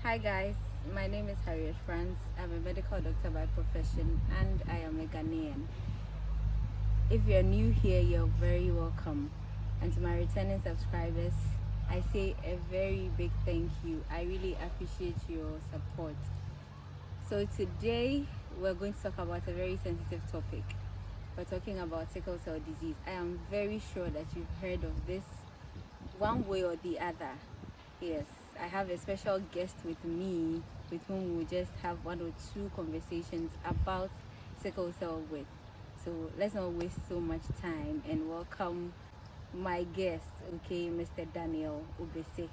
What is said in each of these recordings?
Hi guys, my name is Harriet France. I'm a medical doctor by profession and I am a Ghanaian. If you're new here, you're very welcome. And to my returning subscribers, I say a very big thank you. I really appreciate your support. So today we're going to talk about a very sensitive topic. We're talking about sickle cell disease. I am very sure that you've heard of this one way or the other. Yes, I have a special guest with me with whom we'll just have one or two conversations about sickle cell with. So let's not waste so much time and welcome my guest, okay, Mr. Daniel Obese.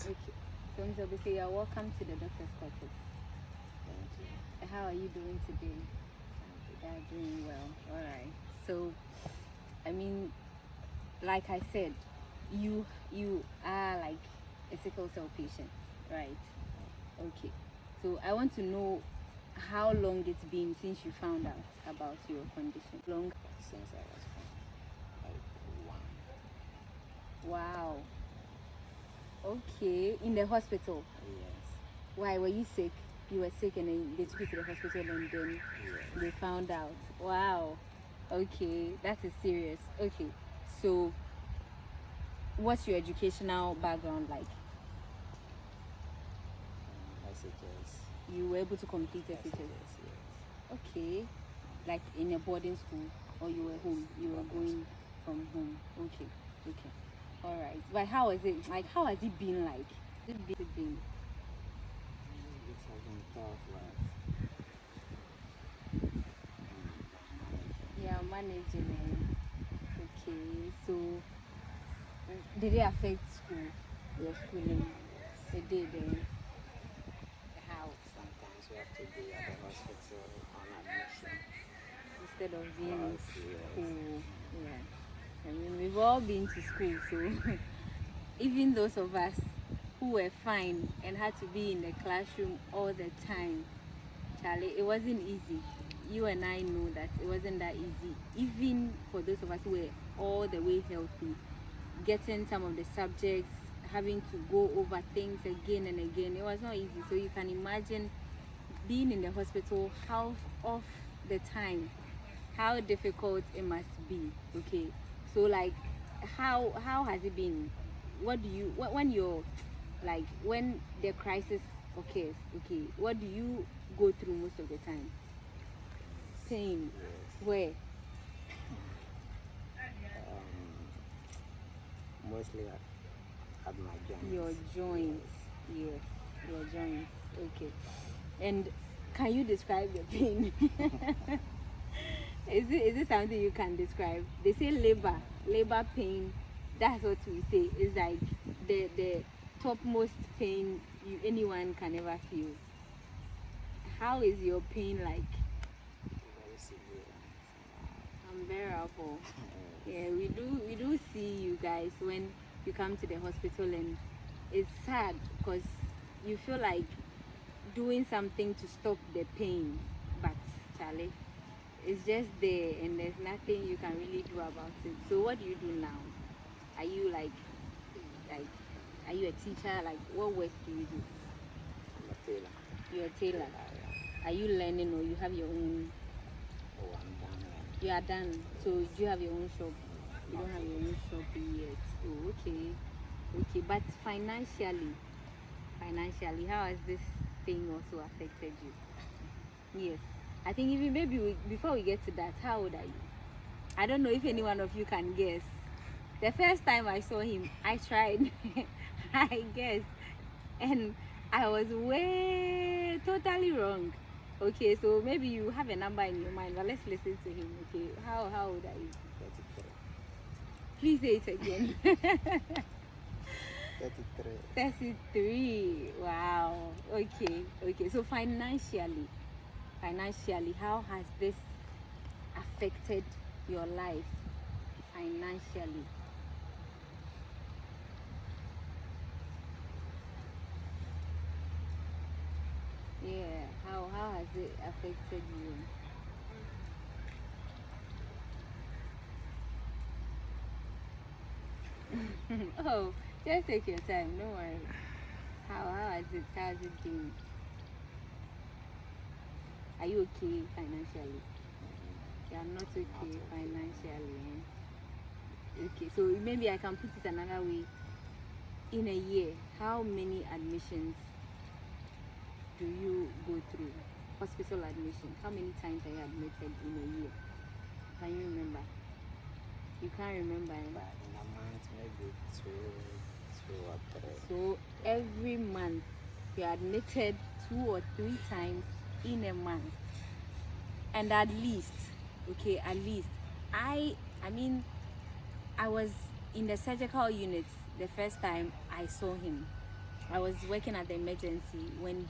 Okay, so Mr. Obese, you're welcome to the doctor's quarters. Thank you. How are you doing today? You're doing well. All right. So, I mean, like I said, you are like a sickle cell patient, right? Okay. So I want to know how long it's been since you found out about your condition. Long. Since I was like one. Wow. Okay. In the hospital. Yes. Why were you sick? You were sick and then they took you to the hospital and then they found out. Wow. Okay. That is serious. Okay. So what's your educational background like? SHS. You were able to complete SHS? Yes. Okay. Like in a boarding school or you were home? You were going from home. Okay. Okay. All right. But how is it? Like, how has it been like? It been? It has been tough, Yeah, managing it. Okay. So, did it affect school? Your schooling? It did. How? sometimes you have to be at the hospital on admission. Instead of being in Yes. school. Yeah. I mean, we've all been to school, so even those of us who were fine and had to be in the classroom all the time, Charlie, it wasn't easy. You and I know that it wasn't that easy. Even for those of us who were all the way healthy, getting some of the subjects, having to go over things again and again, it was not easy. So you can imagine being in the hospital half of the time, how difficult it must be. Okay, so like how has it been? What do you when you're like when the crisis occurs, okay, what do you go through most of the time? Pain. Yes. Where? Mostly at my joints. Your joints. Yes, your joints. Okay. And can you describe your pain? Is it something you can describe? They say labor pain. That's what we say. It's like the topmost pain anyone can ever feel. How is your pain like? Very severe. Unbearable. Yeah, we do see you guys when you come to the hospital, and it's sad because you feel like doing something to stop the pain, but Charlie, it's just there and there's nothing you can really do about it. So what do you do now? Are you like are you a teacher? Like what work do you do? I'm a tailor. You're a tailor. Are you learning or you have your own? Oh, I'm done. You are done. So do you have your own shop? You don't have your own shop yet. Oh, okay. Okay, but financially, how has this thing also affected you? Yes. I think even maybe before we get to that, how old are you? I don't know if any one of you can guess. The first time I saw him, I tried. I guessed. And I was way totally wrong. Okay, so maybe you have a number in your mind, but let's listen to him. Okay, how old are you? 33. Please say it again. 33. 33. Wow. Okay. Okay. So financially, how has this affected your life? Financially. Yeah. How has it affected you? Oh, just take your time. Don't worry. How is it? How is it been? Are you okay financially? You are not okay financially. Okay, so maybe I can put it another way. In a year, how many admissions do you go through? Hospital admissions. How many times are you admitted in a year? Can you remember? You can't remember. But in a month, maybe two or three. So every month you're admitted 2 or 3 times in a month. And at least, okay, at least I mean I was in the surgical unit the first time I saw him. I was working at the emergency when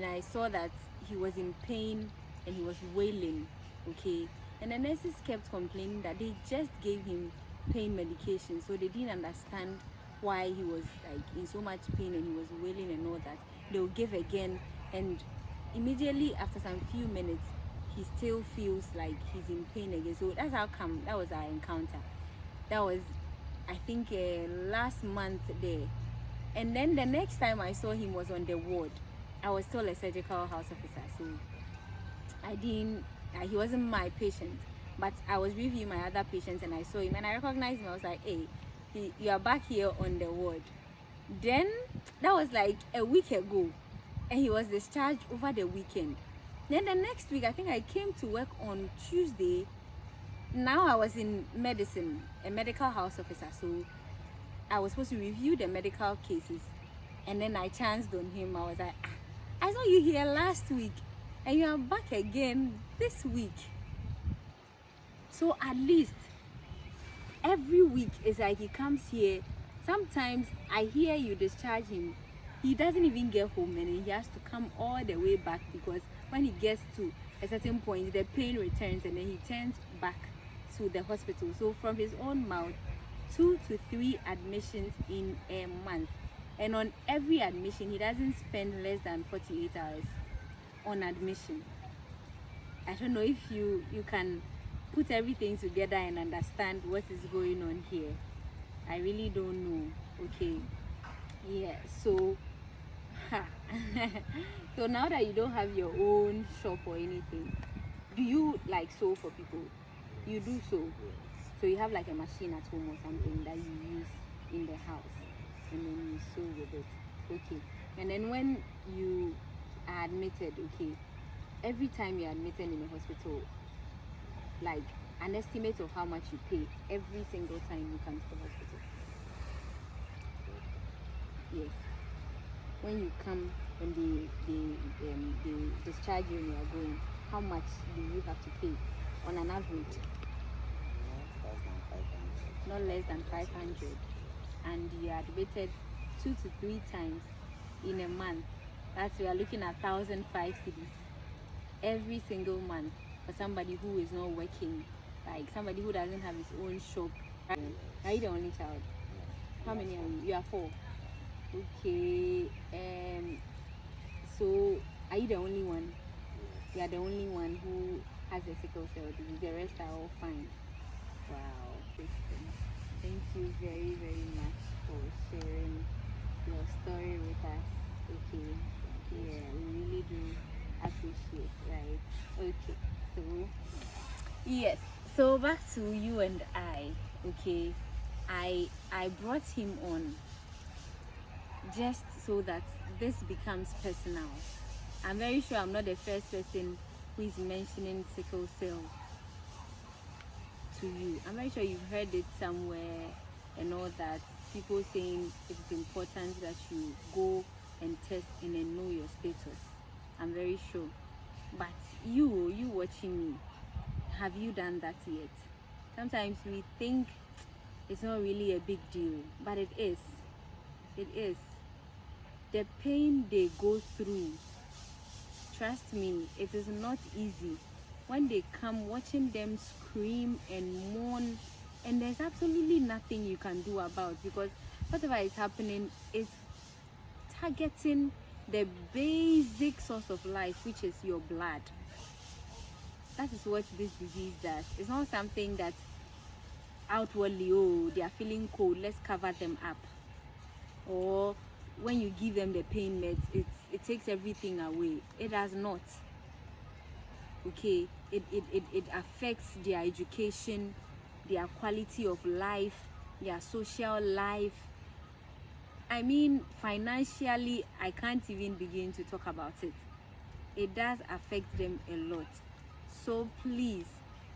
I saw that he was in pain and he was wailing, okay? And the nurses kept complaining that they just gave him pain medication, so they didn't understand why he was like in so much pain and he was wailing and all that. They'll give again, and immediately after some few minutes, he still feels like he's in pain again. So that's how come that was our encounter. That was, I think, last month there. And then the next time I saw him was on the ward. I was still a surgical house officer, so I didn't, he wasn't my patient, but I was reviewing my other patients and I saw him and I recognized him. I was like, hey, you are back here on the ward. Then that was like a week ago and he was discharged over the weekend. Then the next week, I think I came to work on Tuesday. Now I was in medicine, a medical house officer, so I was supposed to review the medical cases, and then I chanced on him. I was like, I saw you here last week and you are back again this week. So at least every week it's like he comes here. Sometimes I hear you discharge him, he doesn't even get home and he has to come all the way back, because when he gets to a certain point the pain returns and then he turns back to the hospital. So from his own mouth, 2 to 3 admissions in a month, and on every admission he doesn't spend less than 48 hours on admission. I don't know if you can put everything together and understand what is going on here. I really don't know. Okay, yeah, so so now that you don't have your own shop or anything, do you like sew for people? You do sew? So you have like a machine at home or something that you use in the house and then you sew with it. Okay. And then when you are admitted, okay, every time you're admitted in a hospital, like an estimate of how much you pay every single time you come to the hospital. Yes. When you come and they discharge you and you are going, how much do you have to pay on an average? Not less than 500. And you are admitted 2 to 3 times in a month. That's, we are looking at 1,005 cedis every single month for somebody who is not working, like somebody who doesn't have his own shop. Are you the only child? How many are you? You are 4. Okay. So are you the only one? You are the only one who has a sickle cell disease. The rest are all fine. Wow. Thank you very, very much for sharing your story with us. Okay. Yeah, we really do appreciate, right? Okay. So yes. So back to you and I. Okay. I brought him on just so that this becomes personal. I'm very sure I'm not the first person who is mentioning sickle cell to you. I'm very sure you've heard it somewhere and all that. People saying it is important that you go and test and then know your status. I'm very sure. But you watching me, have you done that yet? Sometimes we think it's not really a big deal, but it is. It is. The pain they go through, trust me, it is not easy. When they come, watching them scream and mourn, and there's absolutely nothing you can do about, because whatever is happening is targeting the basic source of life, which is your blood. That is what this disease does. It's not something that outwardly, oh, they are feeling cold, let's cover them up. Or when you give them the pain meds, it takes everything away. It does not. Okay, it affects their education, their quality of life, their social life. I mean, financially, I can't even begin to talk about it. It does affect them a lot. So please,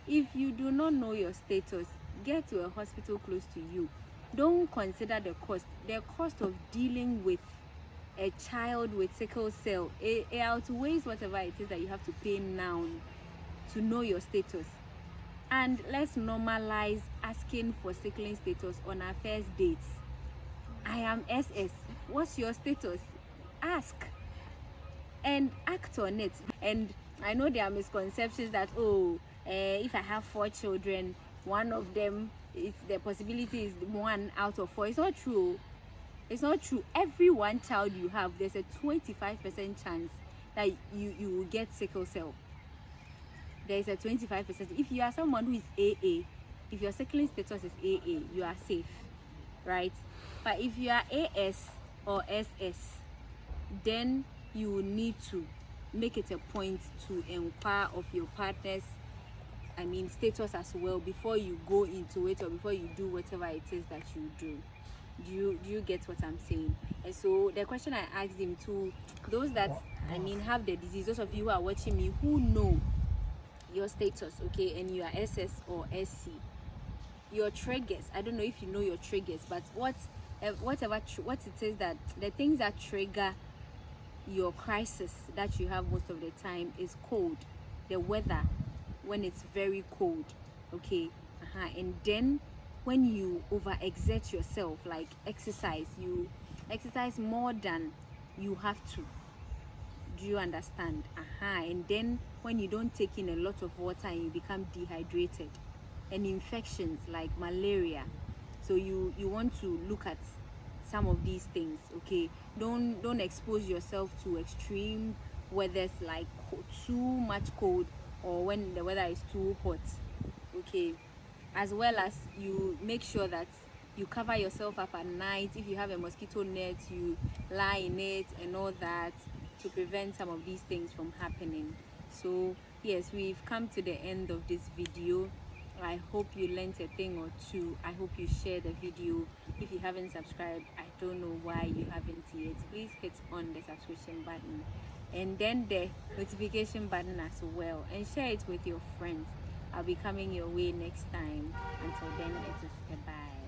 if you do not know your status, get to a hospital close to you. Don't consider the cost of dealing with a child with sickle cell. It outweighs whatever it is that you have to pay now to know your status. And let's normalize asking for sickling status on our first dates. I am SS. What's your status? Ask and act on it. And I know there are misconceptions that, oh, if I have 4 children, one of them is the possibility is 1 out of 4. It's not true. It's not true. Every one child you have, there's a 25% chance that you will get sickle cell. There is a 25%. If you are someone who is AA, if your sickling status is AA, you are safe, right? But if you are AS or SS, then you will need to make it a point to inquire of your partner's status as well before you go into it, or before you do whatever it is that you do. Do you get what I'm saying? And so the question I asked him to those that have the disease, those of you who are watching me who know your status, okay, and you are SS or SC, your triggers, I don't know if you know your triggers, but what it is that the things that trigger your crisis that you have most of the time is cold, the weather, when it's very cold, okay, and then when you overexert yourself, like you exercise more than you have to. Do you understand? And then when you don't take in a lot of water and you become dehydrated, and infections like malaria. So you want to look at some of these things, okay? Don't expose yourself to extreme weathers like too much cold, or when the weather is too hot, okay? As well as you make sure that you cover yourself up at night. If you have a mosquito net, you lie in it and all that, to prevent some of these things from happening. So yes, we've come to the end of this video. I hope you learned a thing or two. I hope you share the video. If you haven't subscribed, I don't know why you haven't yet. Please hit on the subscription button and then the notification button as well, and share it with your friends. I'll be coming your way next time. Until then, it is goodbye.